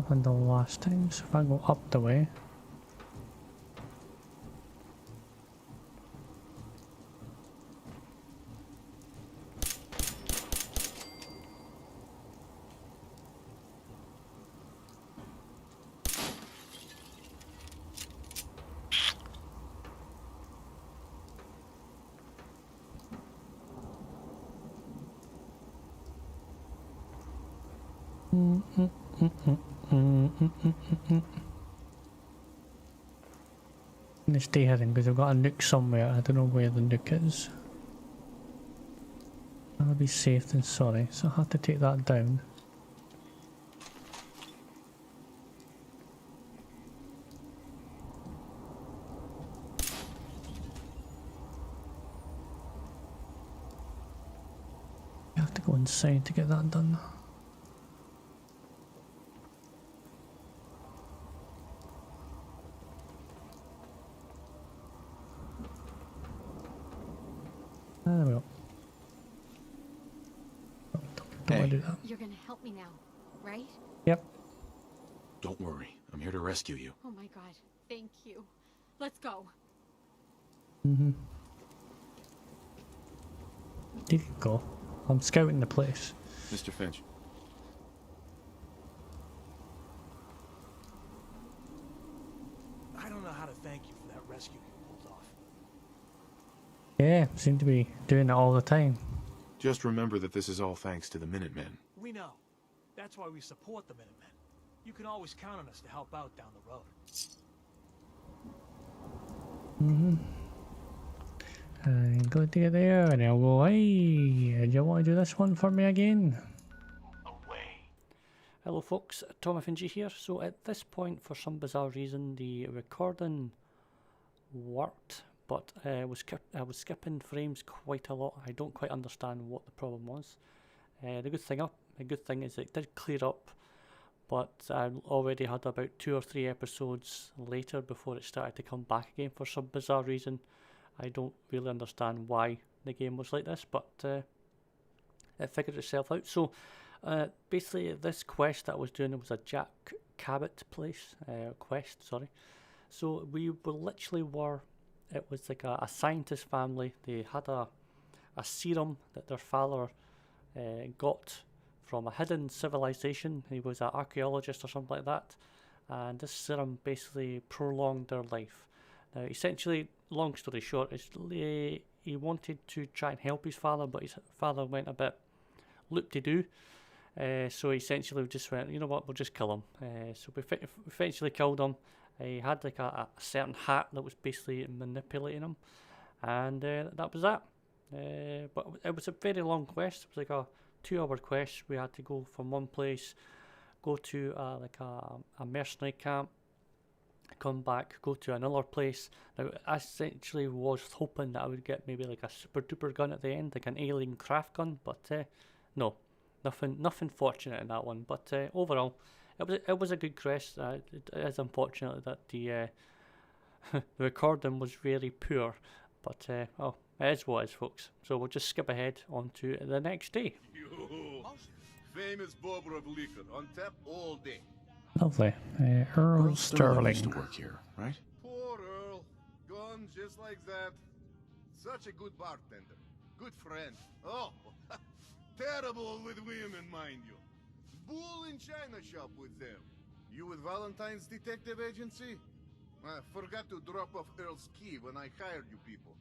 happened the last time. So if I go up the way. I'm gonna stay hidden because I've got a nuke somewhere. I don't know where the nuke is. I'll be safe than sorry, so I have to take that down. You have to go inside to get that done. There we go. Don't want to do that. You're gonna help me now, right? Yep. Don't worry, I'm here to rescue you. Oh my god, thank you. Let's go. You can go. I'm scouting the place. Mr. Finch. I don't know how to thank you for that rescue you pulled off. Yeah, seem to be doing it all the time. Just remember that this is all thanks to the Minutemen. We know. That's why we support the Minutemen. You can always count on us to help out down the road. I'm going to get there and I'll go, hey, do you want to do this one for me again? Away. Hello folks, THOMFnG here. So at this point, for some bizarre reason, the recording worked, but I was skipping frames quite a lot. I don't quite understand what the problem was. The good thing is it did clear up, but I already had about 2 or 3 episodes later before it started to come back again for some bizarre reason. I don't really understand why the game was like this, but it figured itself out. So basically this quest that I was doing, it was a Jack Cabot quest, sorry. So we were literally it was like a scientist family. They had a serum that their father got from a hidden civilization. He was an archaeologist or something like that, and this serum basically prolonged their life. Now essentially, long story short, he wanted to try and help his father, but his father went a bit loop-de-doo. So essentially we just went, you know what, we'll just kill him. So we eventually killed him. He had like a certain hat that was basically manipulating him, and that was that. But it was a very long quest. It was like a 2-hour quest. We had to go from one place, go to like a mercenary camp, come back, go to another place. Now I essentially was hoping that I would get maybe like a super duper gun at the end, like an alien craft gun, but no, nothing fortunate in that one. But overall, it was a good quest. It is unfortunate that the the recording was very poor, but oh, it is what it is, folks. So we'll just skip ahead on to the next day. Famous bobber of liquor on tap all day. Lovely. Earl Sterling. Used to work here, right? Poor Earl, gone just like that. Such a good bartender, good friend. Oh, terrible with women, mind you. Bull in china shop with them. You with Valentine's detective agency? I forgot to drop off Earl's key when I hired you people.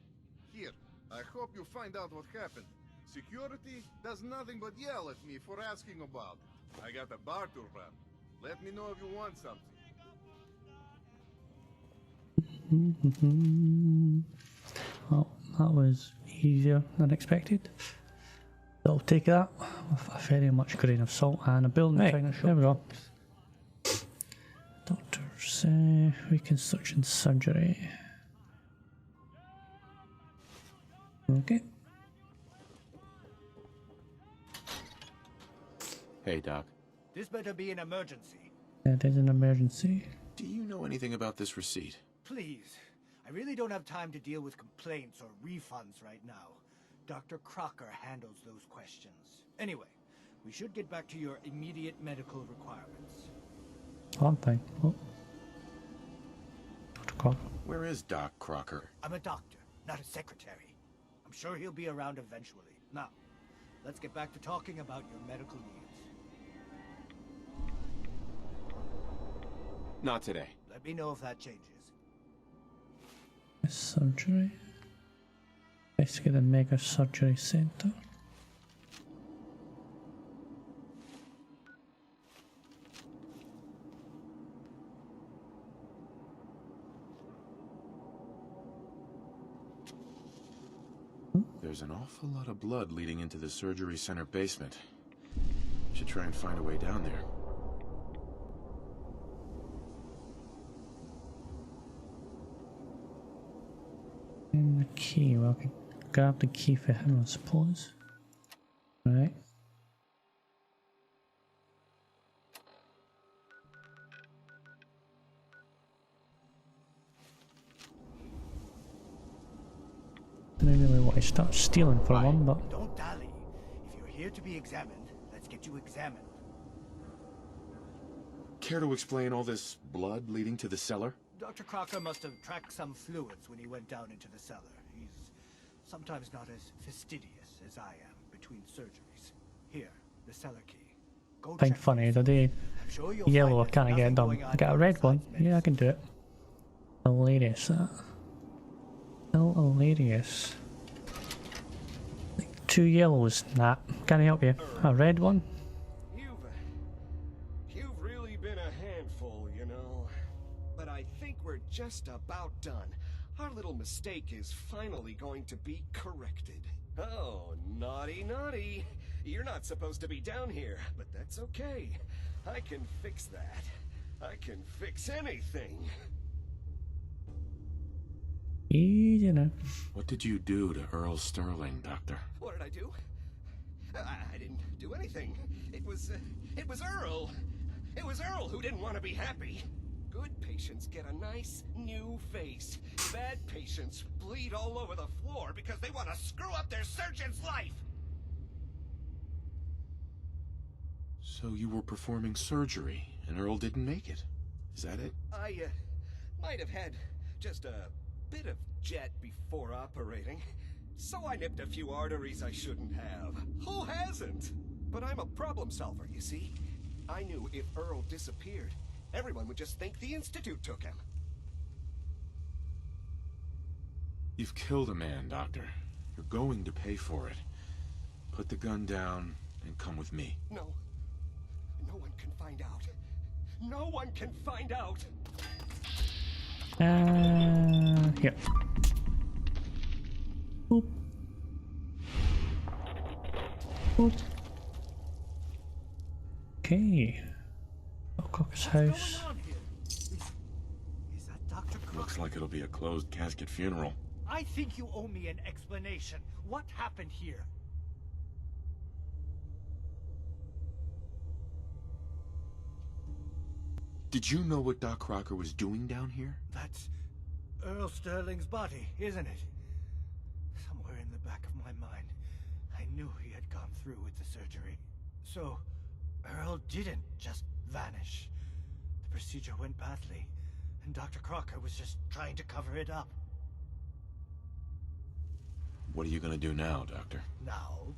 Here, I hope you find out what happened. Security does nothing but yell at me for asking about it. I got a bar to run. Let me know if you want something. Well, that was easier than expected. So I'll take that with a very much grain of salt and a building china shop. There we go. Doctor's reconstruction surgery. Okay. Hey, Doc. This better be an emergency. It is an emergency. Do you know anything about this receipt? Please, I really don't have time to deal with complaints or refunds right now. Dr. Crocker handles those questions. Anyway, we should get back to your immediate medical requirements. One thing. Oh. Dr. Crocker. Where is Doc Crocker? I'm a doctor, not a secretary. I'm sure he'll be around eventually. Now, let's get back to talking about your medical needs. Not today. Let me know if that changes. Surgery. Basically the mega surgery center. There's an awful lot of blood leading into the surgery center basement. Should try and find a way down there. And the key. Well, I could grab the key for him, I suppose. Right. I don't really want to start stealing for one, but Don't dally. If you're here to be examined, let's get you examined. Care to explain all this blood leading to the cellar? Dr. Crocker must have tracked some fluids when he went down into the cellar. He's sometimes not as fastidious as I am between surgeries. Here, the cellar key. Go think check funny, it. the day I'm sure you'll yellow I find can't there's get it nothing done. going I on got a here red one. besides Yeah, I can medicine. do it. Hilarious, that. Still hilarious. Like 2 yellows. Nah, can't help you. A red one? You've really been a handful, you know. But I think we're just about done. Our little mistake is finally going to be corrected. Oh, naughty, naughty. You're not supposed to be down here, but that's okay. I can fix that. I can fix anything. Easy now. What did you do to Earl Sterling, Doctor? What did I do? I didn't do anything. It was Earl. It was Earl who didn't want to be happy. Good patients get a nice new face. Bad patients bleed all over the floor because they want to screw up their surgeon's life. So you were performing surgery, and Earl didn't make it. Is that it? I might have had just a bit of jet before operating. So I nipped a few arteries I shouldn't have. Who hasn't? But I'm a problem solver, you see. I knew if Earl disappeared, everyone would just think the Institute took him. You've killed a man, Doctor. You're going to pay for it. Put the gun down and come with me. No. No one can find out. No one can find out. Here. Boop. Boop. Okay. Crocker's house. What's going on here? Is that Dr. Crocker? Looks like it'll be a closed casket funeral. I think you owe me an explanation. What happened here? Did you know what Doc Crocker was doing down here? That's Earl Sterling's body, isn't it? Somewhere in the back of my mind, I knew he had gone through with the surgery. So, Earl didn't just vanish. The procedure went badly, and Dr. Crocker was just trying to cover it up. What are you gonna do now, Doctor? Now,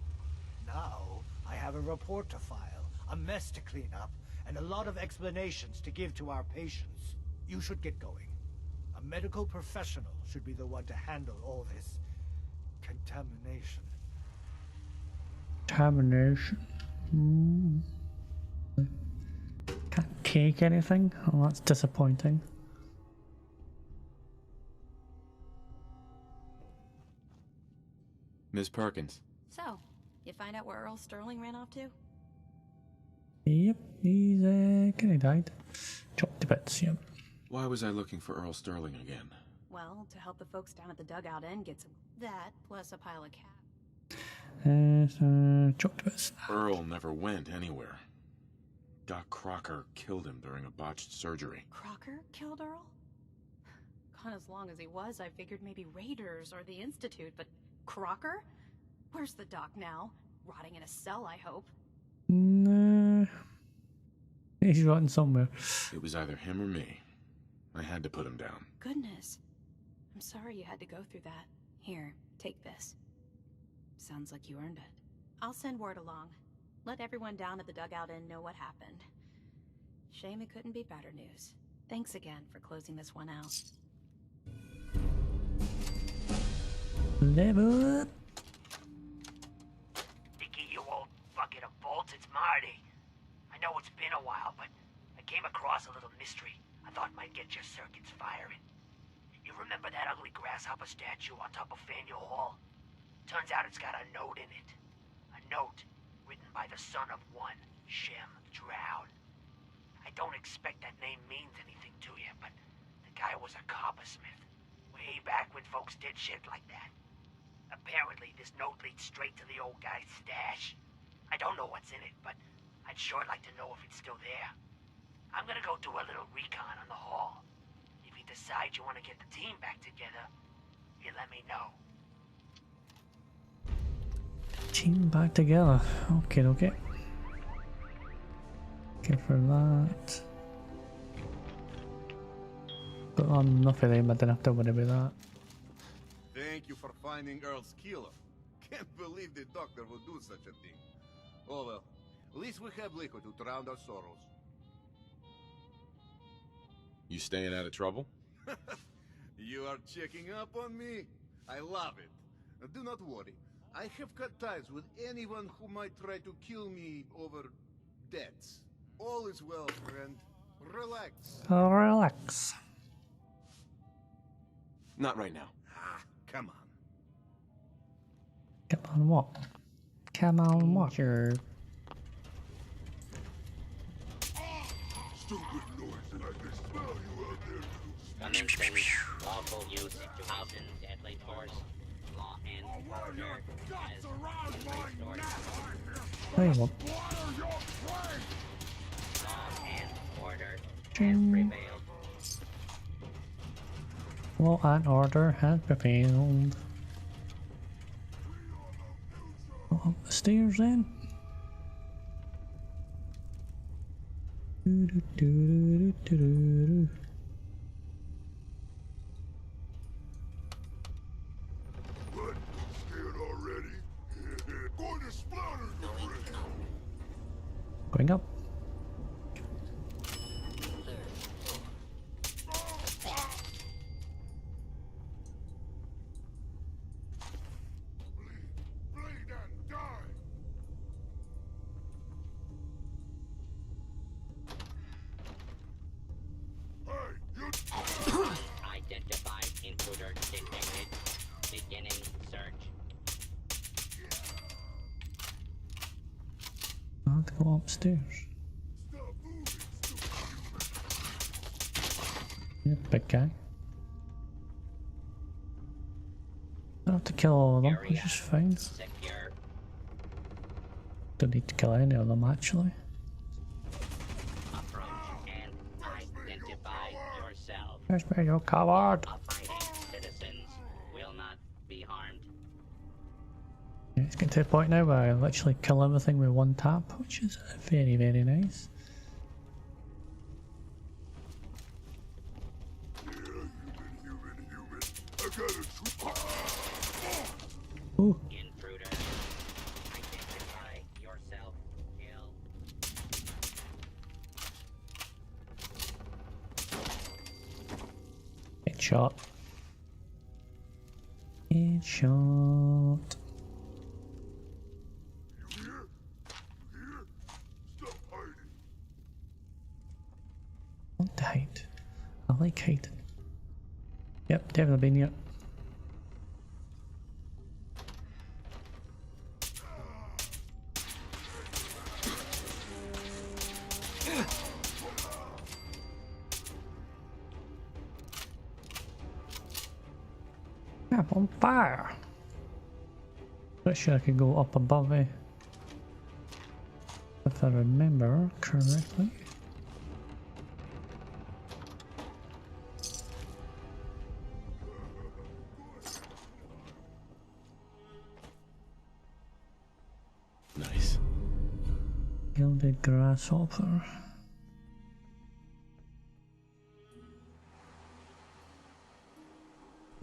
I have a report to file, a mess to clean up, and a lot of explanations to give to our patients. You should get going. A medical professional should be the one to handle all this contamination. Contamination. Can't take anything? Oh, that's disappointing. Miss Perkins. So, you find out where Earl Sterling ran off to? Yep, he's kinda died. Chopped to bits, yep. Why was I looking for Earl Sterling again? Well, to help the folks down at the dugout end get some that, plus a pile of cat. Chopped to bits. Earl never went anywhere. Doc Crocker killed him during a botched surgery. Crocker killed Earl? Gone as long as he was, I figured maybe Raiders or the Institute, but Crocker? Where's the doc now? Rotting in a cell, I hope. Nah. He's rotting somewhere. It was either him or me. I had to put him down. Goodness. I'm sorry you had to go through that. Here, take this. Sounds like you earned it. I'll send word along. Let everyone down at the dugout inn know what happened. Shame it couldn't be better news. Thanks again for closing this one out. Level up. Dickie, you old bucket of bolts, it's Marty. I know it's been a while, but I came across a little mystery I thought might get your circuits firing. You remember that ugly grasshopper statue on top of Faneuil Hall? Turns out it's got a note in it. A note written by the son of one, Shem Drown. I don't expect that name means anything to you, but the guy was a coppersmith. Way back when folks did shit like that. Apparently, this note leads straight to the old guy's stash. I don't know what's in it, but I'd sure like to know if it's still there. I'm gonna go do a little recon on the hall. If you decide you want to get the team back together, you let me know. Team back together. Okay, okay. Okay for that. Got enough of them, I didn't have to worry about that. Thank you for finding Earl's killer. Can't believe the doctor would do such a thing. Oh well, at least we have liquor to drown our sorrows. You staying out of trouble? You are checking up on me? I love it. Do not worry. I have cut ties with anyone who might try to kill me over debts. All is well, friend. Relax. Relax. Not right now. Ah, come on. Come on, what? Come on, what? Sure. Stupid noise, and I can smell you out there. Commencing lawful use to Houston deadly force. Law and order as restored. Hey, what? Law and order has prevailed. Law and order has prevailed. Go up the stairs then. What? Scared already? Going to splatter you, friend. Going up. Bleed and die. Hey, you... Identified intruder detected. Beginning search. I have to go upstairs. Stop moving, stupid. Yeah, big guy. I don't have to kill all of them, which is fine. Secure. Don't need to kill any of them actually. Approach and identify yourself. Where's me, you coward? Abiding citizens will not be harmed. Yeah, it's getting to the point now where I literally kill everything with one tap, which is very, very nice. Human. I got a Ooh, Intruder. Identify yourself. Kill. headshot. Headshot. You here? Stop hiding. I want to hide. I like hiding. Yep, definitely been here. I'm on fire. Pretty sure I could go up above it. If I remember correctly. Nice. Gilded grasshopper.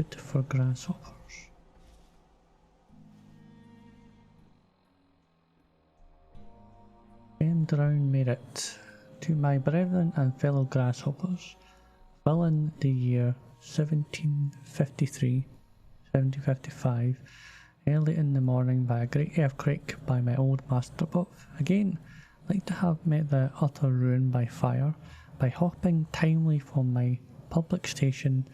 food for grasshoppers. End round merit to my brethren and fellow grasshoppers, well in the year 1753, 1755, early in the morning by a great earthquake by my old master above. Again, like to have met the utter ruin by fire, by hopping timely from my public station,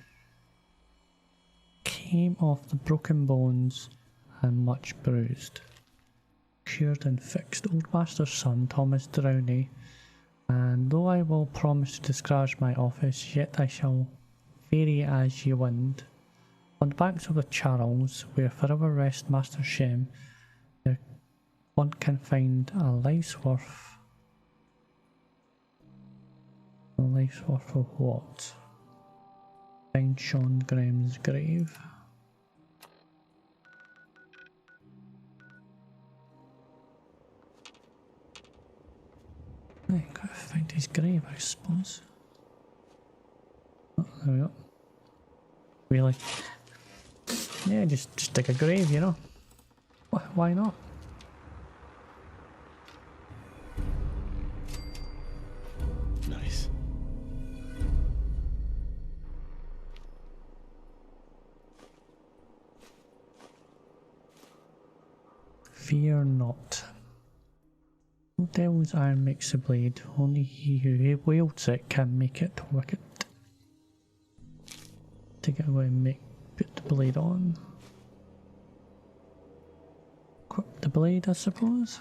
came off the broken bones and much bruised. Cured and fixed, old master's son, Thomas Downey, and though I will promise to discourage my office, yet I shall vary as ye wind. On the banks of the Charles, where forever rest Master Shem, there one can find a life's worth. A life's worth of what? Find Sean Graham's grave. I gotta find his grave, I suppose. Oh, there we go. Really? Yeah, just dig a grave, you know? Why not? Nice. Fear not. No devil's iron makes a blade, only he who wields it can make it wicked. Take it away and put the blade on. Equip the blade, I suppose.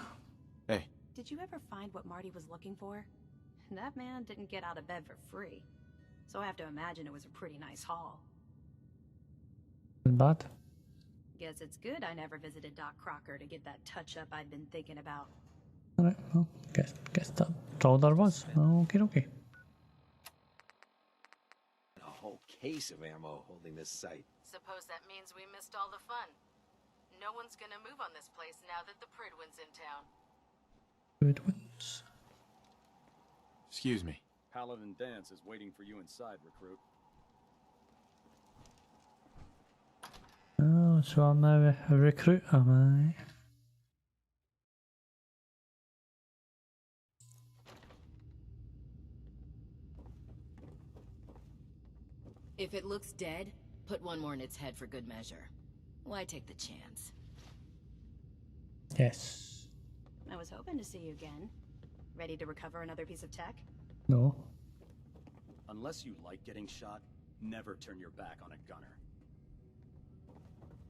Hey. Did you ever find what Marty was looking for? That man didn't get out of bed for free, so I have to imagine it was a pretty nice haul. Isn't bad. Guess it's good I never visited Doc Crocker to get that touch-up I'd been thinking about. Alright, well, guess that's all there was. Okay. A whole case of ammo holding this site. Suppose that means we missed all the fun. No one's gonna move on this place now that the Pridwin's in town. Pridwins. Excuse me. Paladin Dance is waiting for you inside, recruit. Oh, so I'm now a recruit, am I? If it looks dead, put one more in its head for good measure. Why take the chance? Yes. I was hoping to see you again. Ready to recover another piece of tech? No. Unless you like getting shot, never turn your back on a gunner.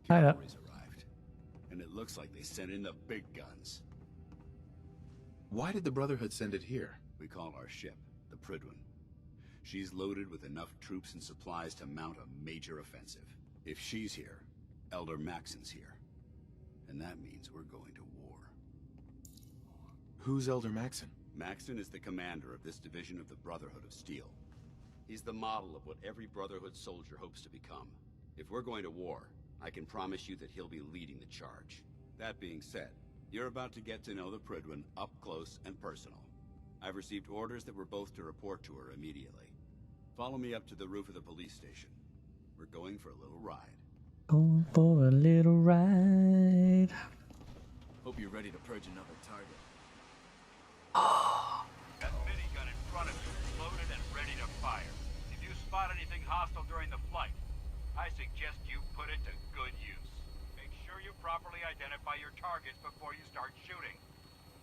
Cavalry's arrived, and it looks like they sent in the big guns. Why did the Brotherhood send it here? We call our ship the Pridwin. She's loaded with enough troops and supplies to mount a major offensive. If she's here, Elder Maxon's here. And that means we're going to war. Who's Elder Maxon? Maxon is the commander of this division of the Brotherhood of Steel. He's the model of what every Brotherhood soldier hopes to become. If we're going to war, I can promise you that he'll be leading the charge. That being said, you're about to get to know the Pridwin up close and personal. I've received orders that we're both to report to her immediately. Follow me up to the roof of the police station. We're going for a little ride. Going for a little ride. Hope you're ready to purge another target. That minigun in front of you is loaded and ready to fire. If you spot anything hostile during the flight, I suggest you put it to good use. Make sure you properly identify your targets before you start shooting.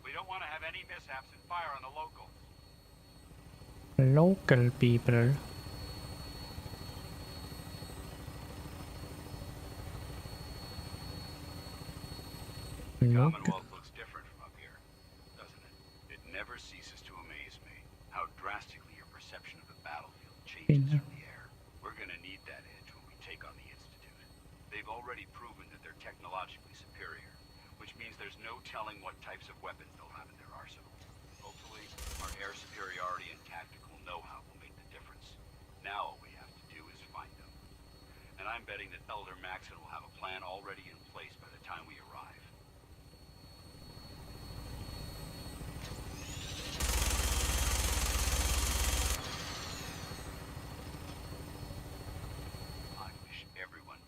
We don't want to have any mishaps and fire on the locals. Local people. Commonwealth looks different from up here, doesn't it? It never ceases to amaze me how drastically your perception of the battlefield changes from the air. We're gonna need that edge when we take on the Institute. They've already proven that they're technologically superior, which means there's no telling what types of weapons they'll have in their arsenal. Hopefully, our air superiority and tactical know-how will make the difference. Now all we have to do is find them. And I'm betting that Elder Maxon will have a plan already in place by the time we arrive. I wish everyone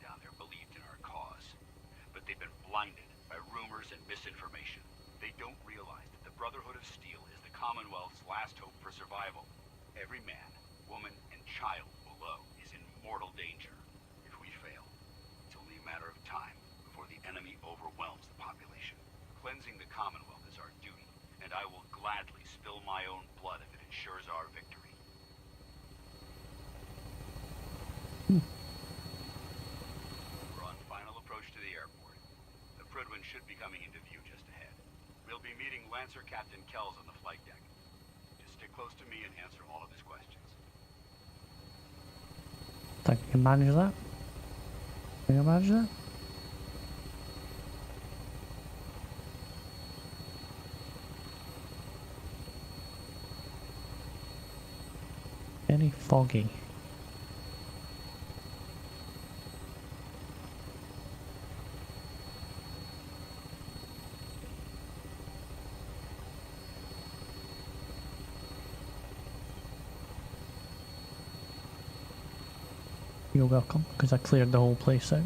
blinded by rumors and misinformation. They don't realize that the Brotherhood of Steel is the Commonwealth's last hope for survival. Every man, woman, and child below is in mortal danger. If we fail, it's only a matter of time before the enemy overwhelms the population. Cleansing the Commonwealth is our duty, and I will gladly spill my own blood if it ensures our victory. We're on final approach to the airport. The Prydwen should be coming into view just ahead. We'll be meeting Lancer Captain Kells on the flight deck. Just stick close to me and answer all of his questions. Think you can manage that? Can you manage that? Very foggy. You're welcome, because I cleared the whole place out.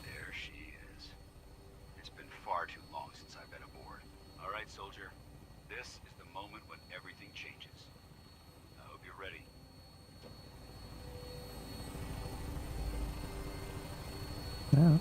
There she is. It's been far too long since I've been aboard. All right, soldier. This is the moment when everything changes. I hope you're ready. Yeah.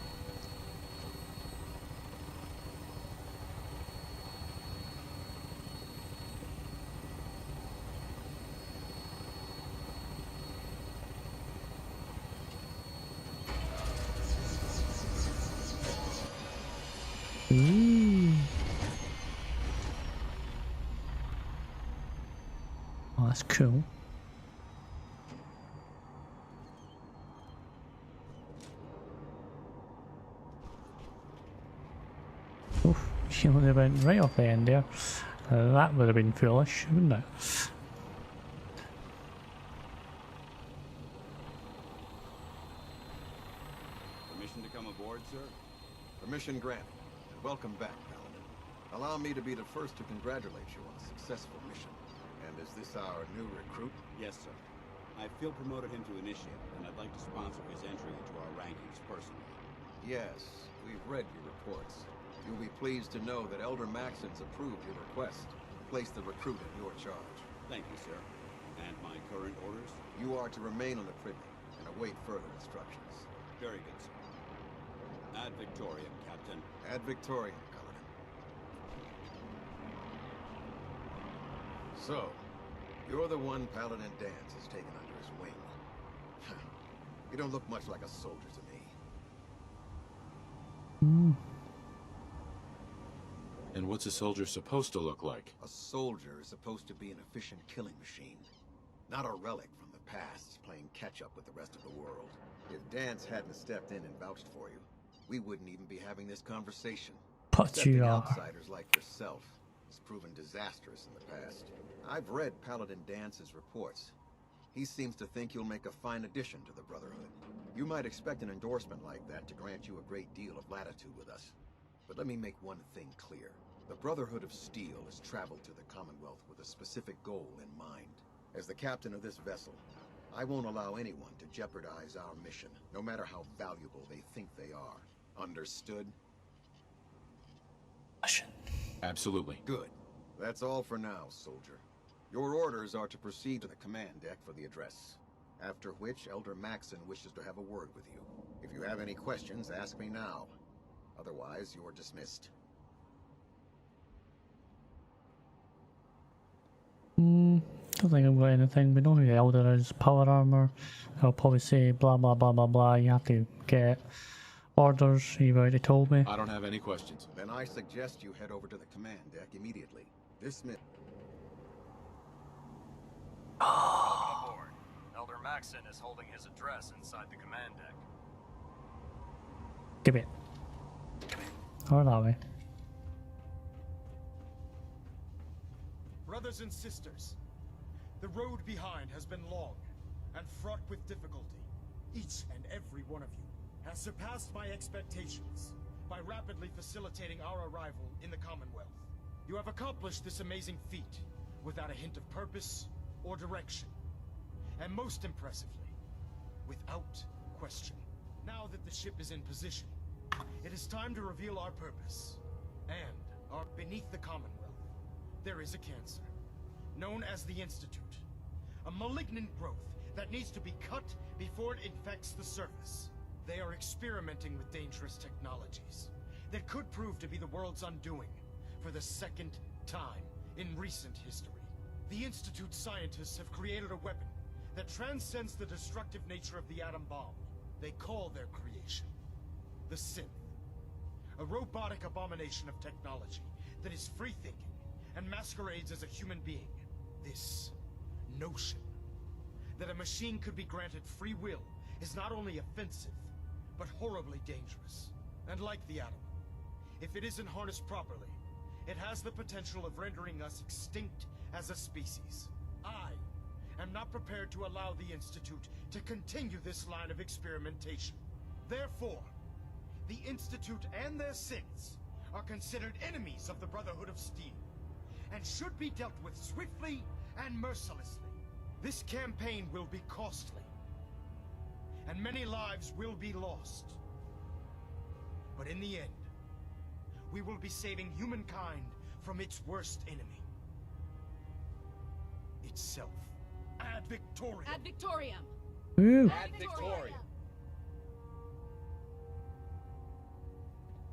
Ooh. Oh, that's cool. Oof, she only went right off the end there. That would have been foolish, wouldn't it? Permission to come aboard, sir? Permission granted. Welcome back, Paladin. Allow me to be the first to congratulate you on a successful mission. And is this our new recruit? Yes, sir. I field promoted him to initiate, and I'd like to sponsor his entry into our rankings personally. Yes, we've read your reports. You'll be pleased to know that Elder Maxon's approved your request to place the recruit in your charge. Thank you, sir. And my current orders? You are to remain on the Prydwen and await further instructions. Very good, sir. Ad Victoriam, Captain. Ad Victoriam, Paladin. So, you're the one Paladin Danse has taken under his wing. You don't look much like a soldier to me. And what's a soldier supposed to look like? A soldier is supposed to be an efficient killing machine. Not a relic from the past, playing catch-up with the rest of the world. If Danse hadn't stepped in and vouched for you, we wouldn't even be having this conversation. But Accepting you are. outsiders like yourself has proven disastrous in the past. I've read Paladin Dance's reports. He seems to think you'll make a fine addition to the Brotherhood. You might expect an endorsement like that to grant you a great deal of latitude with us. But let me make one thing clear. The Brotherhood of Steel has traveled to the Commonwealth with a specific goal in mind. As the captain of this vessel, I won't allow anyone to jeopardize our mission, no matter how valuable they think they are. Understood? Absolutely. Good. That's all for now, soldier. Your orders are to proceed to the command deck for the address. After which, Elder Maxon wishes to have a word with you. If you have any questions, ask me now. Otherwise, you're dismissed. Don't think I've got anything. We know who the Elder is. Power armor. I'll probably say blah blah blah blah blah. You have to get orders. You've already told me. I don't have any questions. Then I suggest you head over to the command deck immediately. Dismiss. Welcome aboard. Elder Maxon is holding his address inside the command deck. Give it. Or that way. Brothers and sisters, the road behind has been long and fraught with difficulty. Each and every one of you has surpassed my expectations by rapidly facilitating our arrival in the Commonwealth. You have accomplished this amazing feat without a hint of purpose or direction. And most impressively, without question. Now that the ship is in position, it is time to reveal our purpose. And beneath the Commonwealth, there is a cancer, known as the Institute. A malignant growth that needs to be cut before it infects the surface. They are experimenting with dangerous technologies that could prove to be the world's undoing for the second time in recent history. The Institute scientists have created a weapon that transcends the destructive nature of the atom bomb. They call their creation the Synth. A robotic abomination of technology that is free-thinking and masquerades as a human being. This notion that a machine could be granted free will is not only offensive, but horribly dangerous. And like the atom, if it isn't harnessed properly, it has the potential of rendering us extinct as a species. I am not prepared to allow the Institute to continue this line of experimentation. Therefore, the Institute and their synths are considered enemies of the Brotherhood of Steel, and should be dealt with swiftly and mercilessly. This campaign will be costly, and many lives will be lost. But in the end, we will be saving humankind from its worst enemy. Itself. Ad Victoriam! Ad Victoriam! Woo! Ad Victoriam!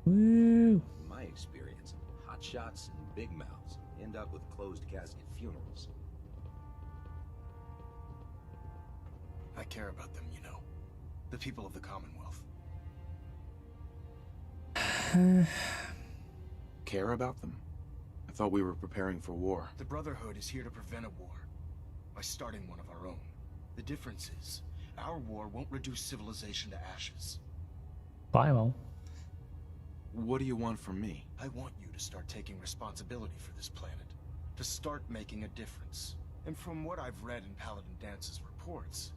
Woo! In my experience, hot shots and big mouths end up with closed casket funerals. I care about them, you know. The people of the Commonwealth. Care about them? I thought we were preparing for war. The Brotherhood is here to prevent a war by starting one of our own. The difference is, our war won't reduce civilization to ashes. Bye, well. What do you want from me? I want you to start taking responsibility for this planet. To start making a difference. And from what I've read in Paladin Dance's reports,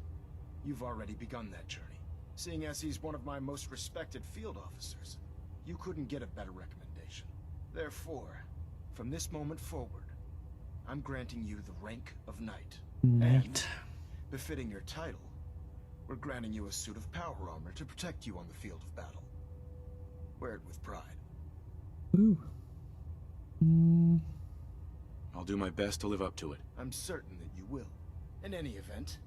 you've already begun that journey. Seeing as he's one of my most respected field officers, you couldn't get a better recommendation. Therefore, from this moment forward, I'm granting you the rank of Knight. And, befitting your title, we're granting you a suit of power armor to protect you on the field of battle. Wear it with pride. Ooh. I'll do my best to live up to it. I'm certain that you will. In any event,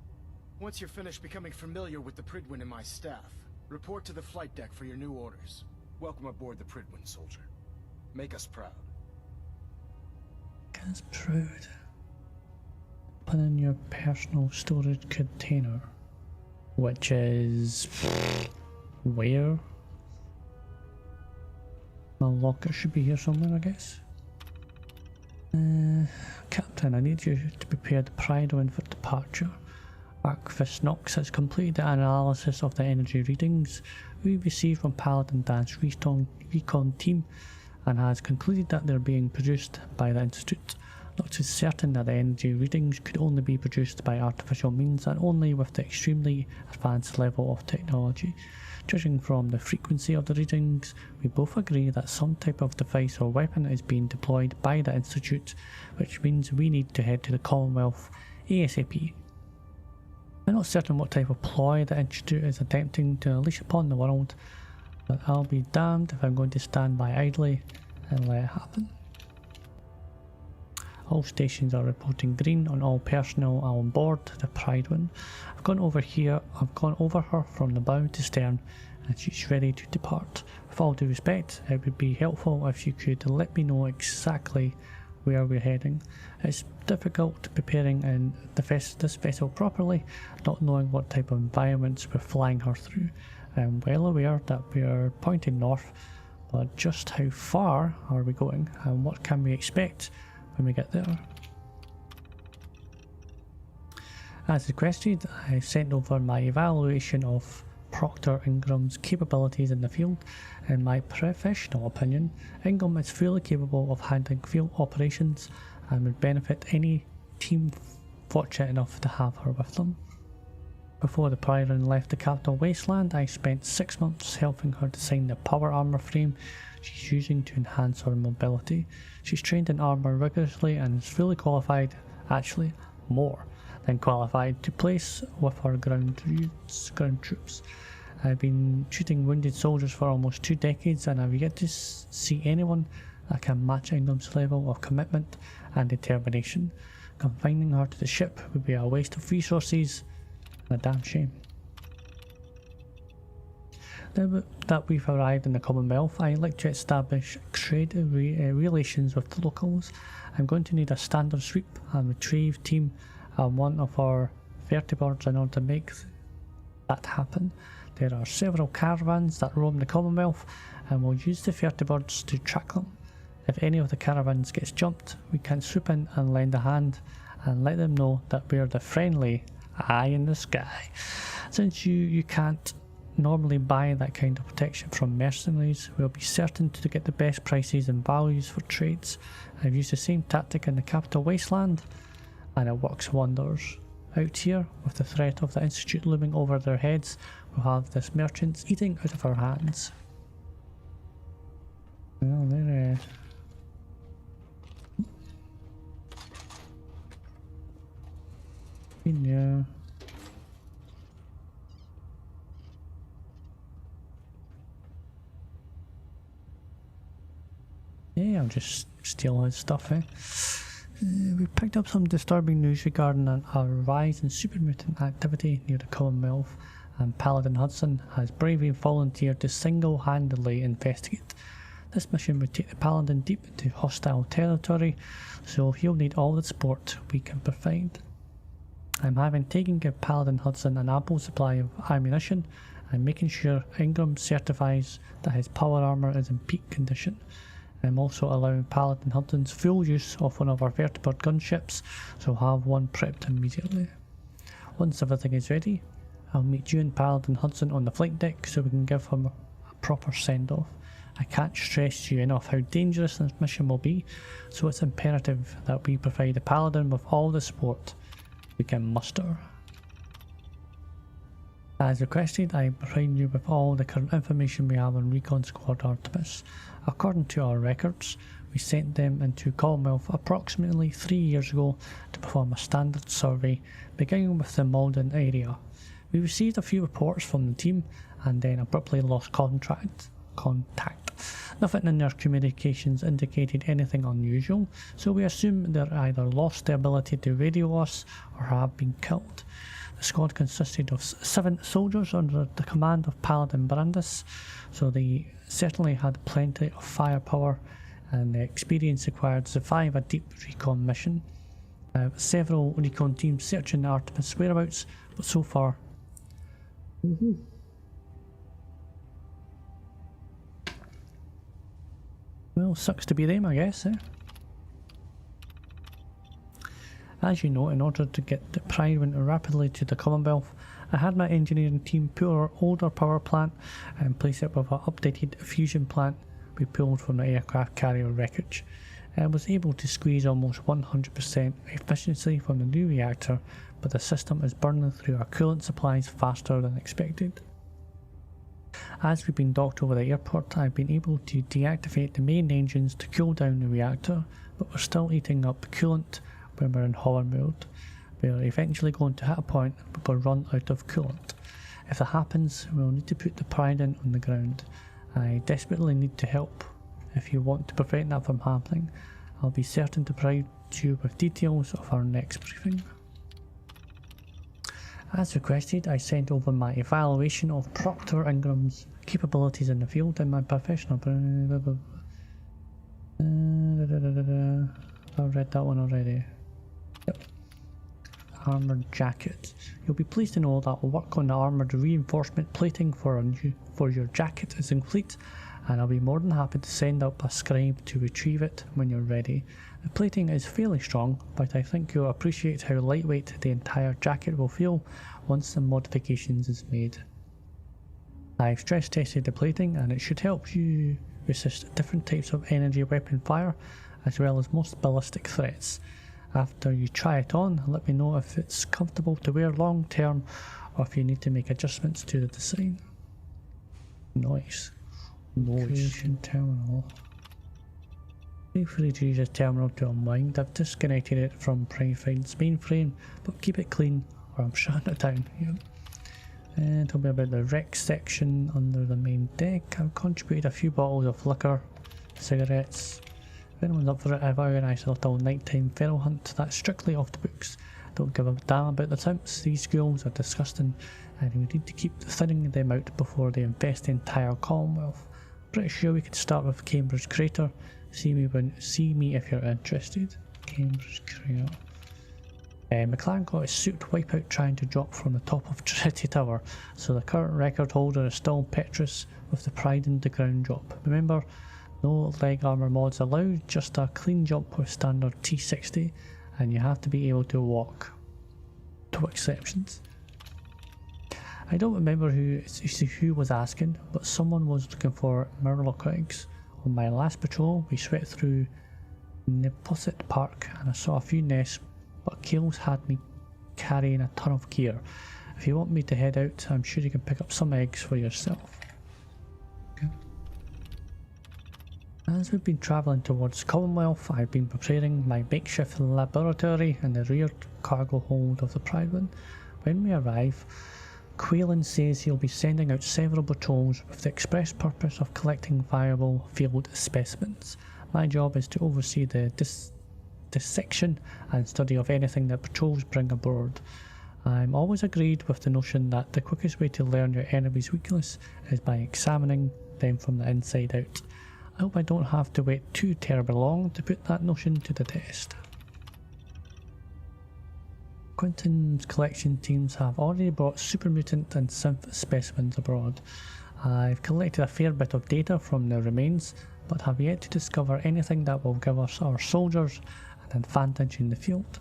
once you're finished becoming familiar with the Pridwin and my staff, report to the flight deck for your new orders. Welcome aboard the Pridwin, soldier. Make us proud. Make us proud. Put in your personal storage container, which is where? My locker should be here somewhere, I guess. Captain, I need you to prepare the Pridwin for departure. Archivist Knox has completed the analysis of the energy readings we received from Paladin Dance recon team and has concluded that they're being produced by the Institute. Knox is certain that the energy readings could only be produced by artificial means and only with the extremely advanced level of technology. Judging from the frequency of the readings, we both agree that some type of device or weapon is being deployed by the Institute, which means we need to head to the Commonwealth ASAP. I'm not certain what type of ploy the Institute is attempting to unleash upon the world, but I'll be damned if I'm going to stand by idly and let it happen. All stations are reporting green on all personnel on board the Pridwin. I've gone over her from the bow to stern, and she's ready to depart. With all due respect, it would be helpful if you could let me know exactly where we're heading. It's difficult preparing in this vessel properly, not knowing what type of environments we're flying her through. I'm well aware that we're pointing north, but just how far are we going, and what can we expect when we get there? As requested, I sent over my evaluation of Proctor Ingram's capabilities in the field. In my professional opinion, Ingram is fully capable of handling field operations and would benefit any team fortunate enough to have her with them. Before the Priorine left the capital wasteland, I spent 6 months helping her design the power armor frame she's using to enhance her mobility. She's trained in armor rigorously and is fully qualified, actually more than qualified, to place with our ground troops. I've been shooting wounded soldiers for almost 2 decades and I've yet to see anyone that can match Ingram's level of commitment and determination. Confining her to the ship would be a waste of resources and a damn shame. Now that we've arrived in the Commonwealth, I'd like to establish trade relations with the locals. I'm going to need a standard sweep and retrieve team and one of our vertebrates in order to make that happen. There are several caravans that roam the Commonwealth and we'll use the vertebrates to track them. If any of the caravans gets jumped, we can swoop in and lend a hand and let them know that we're the friendly eye in the sky. Since you can't normally buy that kind of protection from mercenaries, we'll be certain to get the best prices and values for trades. I've used the same tactic in the capital wasteland and it works wonders. Out here, with the threat of the Institute looming over their heads, we'll have this merchants eating out of our hands. Well, they're yeah. Yeah, I'll just steal his stuff, eh? We picked up some disturbing news regarding a rise in super mutant activity near the Commonwealth, and Paladin Hudson has bravely volunteered to single-handedly investigate. This mission would take the Paladin deep into hostile territory, so he'll need all the support we can provide. I'm having taken give Paladin Hudson an ample supply of ammunition and making sure Ingram certifies that his power armor is in peak condition. I'm also allowing Paladin Hudson's full use of one of our vertebrate gunships, so I'll have one prepped immediately. Once everything is ready, I'll meet you and Paladin Hudson on the flight deck so we can give him a proper send-off. I can't stress to you enough how dangerous this mission will be, so it's imperative that we provide the Paladin with all the support we can muster. As requested, I provide you with all the current information we have on Recon Squad Artemis. According to our records, we sent them into Commonwealth approximately 3 years ago to perform a standard survey, beginning with the Malden area. We received a few reports from the team and then abruptly lost contact. Nothing in their communications indicated anything unusual, so we assume they either lost the ability to radio us or have been killed. The squad consisted of 7 soldiers under the command of Paladin Brandis, so they certainly had plenty of firepower and the experience required to survive a deep recon mission. Several recon teams searching the Artemis whereabouts, but so far well, sucks to be them, I guess, eh? As you know, in order to get the Priorine rapidly to the Commonwealth, I had my engineering team pull our older power plant and place it with an updated fusion plant we pulled from the aircraft carrier wreckage. I was able to squeeze almost 100% efficiency from the new reactor, but the system is burning through our coolant supplies faster than expected. As we've been docked over the airport, I've been able to deactivate the main engines to cool down the reactor, but we're still eating up coolant when we're in hover mode. We're eventually going to hit a point where we'll run out of coolant. If that happens, we'll need to put the Priorine on the ground. I desperately need to help. If you want to prevent that from happening, I'll be certain to provide you with details of our next briefing. As requested, I sent over my evaluation of Proctor Ingram's capabilities in the field and my professional... I've read that one already. Yep. Armoured jacket. You'll be pleased to know that work on the armoured reinforcement plating for your jacket is complete, and I'll be more than happy to send up a scribe to retrieve it when you're ready. The plating is fairly strong, but I think you'll appreciate how lightweight the entire jacket will feel once the modifications is made. I've stress tested the plating and it should help you resist different types of energy weapon fire as well as most ballistic threats. After you try it on, let me know if it's comfortable to wear long term or if you need to make adjustments to the design. Nice. Creation terminal. Feel free to use a terminal to unwind. I've disconnected it from Primefine's mainframe, but keep it clean or I'm shutting it down. Yep. And tell me about the rec section under the main deck. I've contributed a few bottles of liquor, cigarettes. If anyone's up for it, I've organised a little nighttime feral hunt that's strictly off the books. Don't give a damn about the temps. These ghouls are disgusting and we need to keep thinning them out before they infest the entire Commonwealth. Pretty sure we could start with Cambridge Crater. See me if you're interested. Cambridge Crater. McLaren got his suit wipeout trying to drop from the top of Trinity Tower, so the current record holder is still Petrus with the pride in the ground drop. Remember, no leg armor mods allowed, just a clean jump with standard T60, and you have to be able to walk. Two exceptions. I don't remember who was asking, but someone was looking for Murloc eggs. On my last patrol, we swept through Neposset Park and I saw a few nests, but Kales had me carrying a ton of gear. If you want me to head out, I'm sure you can pick up some eggs for yourself. Okay. As we've been travelling towards Commonwealth, I've been preparing my makeshift laboratory in the rear cargo hold of the Pride-One. When we arrive, Quaylen says he'll be sending out several patrols with the express purpose of collecting viable field specimens. My job is to oversee the dissection and study of anything that patrols bring aboard. I'm always agreed with the notion that the quickest way to learn your enemy's weakness is by examining them from the inside out. I hope I don't have to wait too terribly long to put that notion to the test. Quentin's collection teams have already brought super mutant and synth specimens abroad. I've collected a fair bit of data from their remains, but have yet to discover anything that will give us our soldiers an advantage in the field.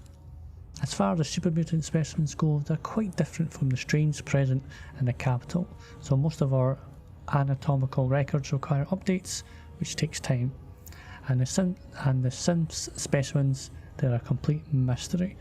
As far as the super mutant specimens go, they're quite different from the strains present in the capital, so most of our anatomical records require updates, which takes time. And the synth specimens, they're a complete mystery.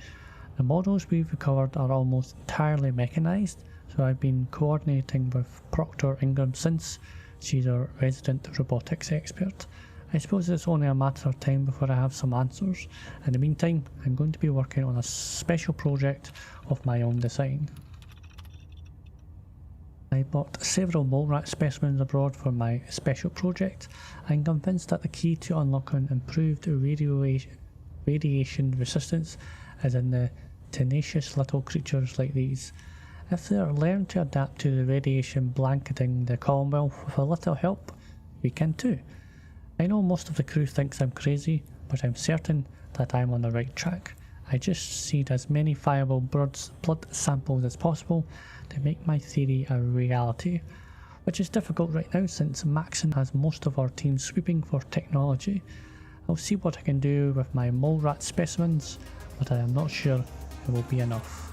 The models we've recovered are almost entirely mechanised, so I've been coordinating with Proctor Ingram since. She's our resident robotics expert. I suppose it's only a matter of time before I have some answers. In the meantime, I'm going to be working on a special project of my own design. I bought several mole rat specimens abroad for my special project. I'm convinced that the key to unlocking improved radiation resistance is in the tenacious little creatures like these. If they are learned to adapt to the radiation blanketing the Commonwealth with a little help, we can too. I know most of the crew thinks I'm crazy, but I'm certain that I'm on the right track. I just need as many viable blood samples as possible to make my theory a reality, which is difficult right now since Maxon has most of our team sweeping for technology. I'll see what I can do with my mole rat specimens, but I am not sure it will be enough.